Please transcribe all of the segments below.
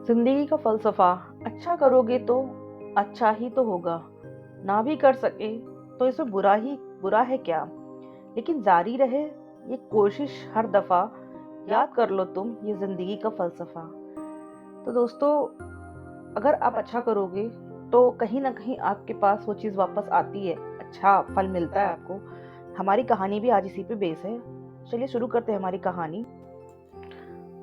जिंदगी का फलसफा। अच्छा करोगे तो अच्छा ही तो होगा, ना भी कर सके तो इसमें बुरा है क्या। लेकिन जारी रहे ये कोशिश हर दफा। याद कर लो तुम ये जिंदगी का फलसफा। तो दोस्तों, अगर आप अच्छा करोगे तो कहीं ना कहीं आपके पास वो चीज़ वापस आती है, अच्छा फल मिलता है आपको। हमारी कहानी भी आज इसी पे बेस है। चलिए शुरू करते हैं हमारी कहानी।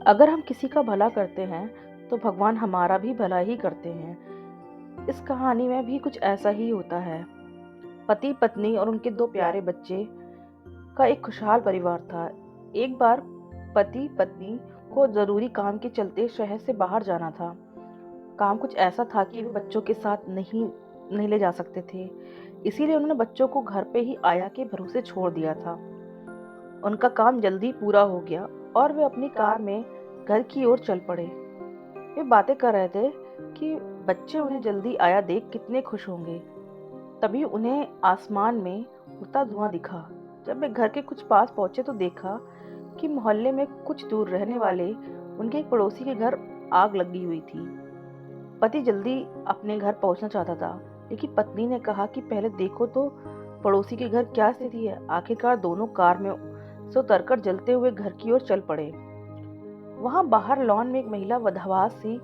अगर हम किसी का भला करते हैं तो भगवान हमारा भी भला ही करते हैं। इस कहानी में भी कुछ ऐसा ही होता है। पति पत्नी और उनके दो प्यारे बच्चे का एक खुशहाल परिवार था। एक बार पति पत्नी को जरूरी काम के चलते शहर से बाहर जाना था। काम कुछ ऐसा था कि वे बच्चों के साथ नहीं नहीं ले जा सकते थे। इसीलिए उन्होंने बच्चों को घर पे ही आया के भरोसे छोड़ दिया था। उनका काम जल्दी पूरा हो गया और वे अपनी कार में घर की ओर चल पड़े। वे बातें कर रहे थे कि बच्चे उन्हें जल्दी आया देख कितने खुश होंगे। तभी उन्हें आसमान में उड़ता धुआं दिखा। जब वे घर के कुछ पास पहुंचे तो देखा कि मोहल्ले में कुछ दूर रहने वाले उनके एक पड़ोसी के घर आग लगी हुई थी। पति जल्दी अपने घर पहुंचना चाहता था, लेकिन पत्नी ने कहा कि पहले देखो तो पड़ोसी के घर क्या स्थिति है। आखिरकार दोनों कार में से उतरकर जलते हुए घर की ओर चल पड़े। वहां बाहर लॉन में एक महिला वधवास सी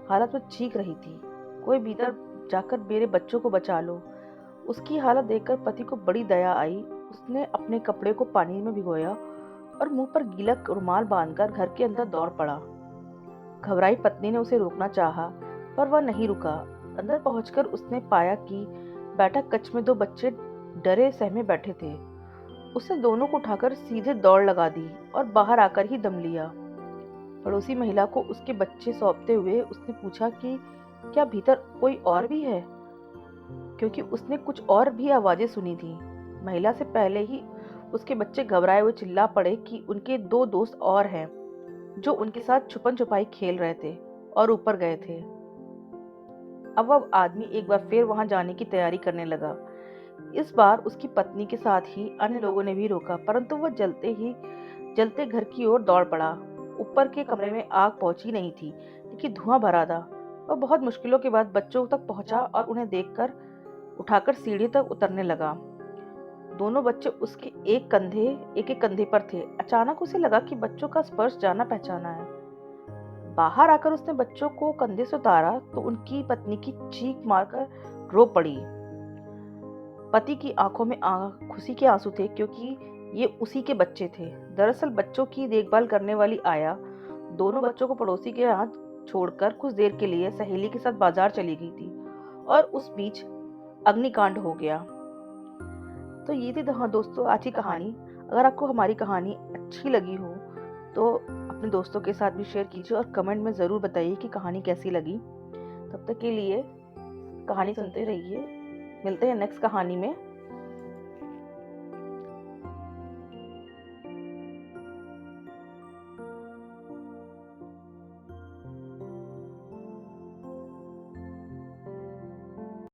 हालत में चीख रही थी, कोई भीतर जाकर मेरे बच्चों को बचा लो। उसकी हालत देखकर पति को बड़ी दया आई। उसने अपने कपड़े को पानी में भिगोया और मुंह पर गीला रुमाल बांधकर घर के अंदर दौड़ पड़ा। घबराई पत्नी ने उसे रोकना चाहा, पर वह नहीं रुका। अंदर पहुंचकर उसने पाया कि बैठक कक्ष में दो बच्चे डरे सहमे बैठे थे। उसने दोनों को उठाकर सीधे दौड़ लगा दी और बाहर आकर ही दम लिया। पड़ोसी महिला को उसके बच्चे सौंपते हुए उसने पूछा कि क्या भीतर कोई और भी है, क्योंकि उसने कुछ और भी आवाजें सुनी थी। महिला से पहले ही उसके बच्चे घबराए हुए चिल्ला पड़े कि उनके दो दोस्त और हैं जो उनके साथ छुपन छुपाई खेल रहे थे और ऊपर गए थे। अब वह आदमी एक बार फिर वहां जाने की तैयारी करने लगा। इस बार उसकी पत्नी के साथ ही अन्य लोगों ने भी रोका, परंतु वह जलते घर की ओर दौड़ पड़ा। ऊपर के कमरे में आग पहुंची नहीं थी, लेकिन धुआं भरा था। वह बहुत मुश्किलों के बाद बच्चों तक पहुंचा और उन्हें देखकर उठाकर सीढ़ी तक उतरने लगा। दोनों बच्चे उसके एक एक कंधे पर थे। अचानक उसे लगा कि बच्चों का स्पर्श जाना पहचाना है। बाहर आकर उसने बच्चों को कंधे से उतारा तो उनकी पत्नी की चीख मारकर रो पड़ी। पति की आंखों में खुशी के आंसू थे, क्योंकि ये उसी के बच्चे थे। दरअसल बच्चों की देखभाल करने वाली आया दोनों बच्चों को पड़ोसी के यहाँ छोड़कर कुछ देर के लिए सहेली के साथ बाजार चली गई थी और उस बीच अग्निकांड हो गया। तो ये थी हाँ दोस्तों आज की कहानी। अगर आपको हमारी कहानी अच्छी लगी हो तो अपने दोस्तों के साथ भी शेयर कीजिए और कमेंट में ज़रूर बताइए कि कहानी कैसी लगी। तब तक के लिए कहानी सुनते रहिए। मिलते हैं नेक्स्ट कहानी में।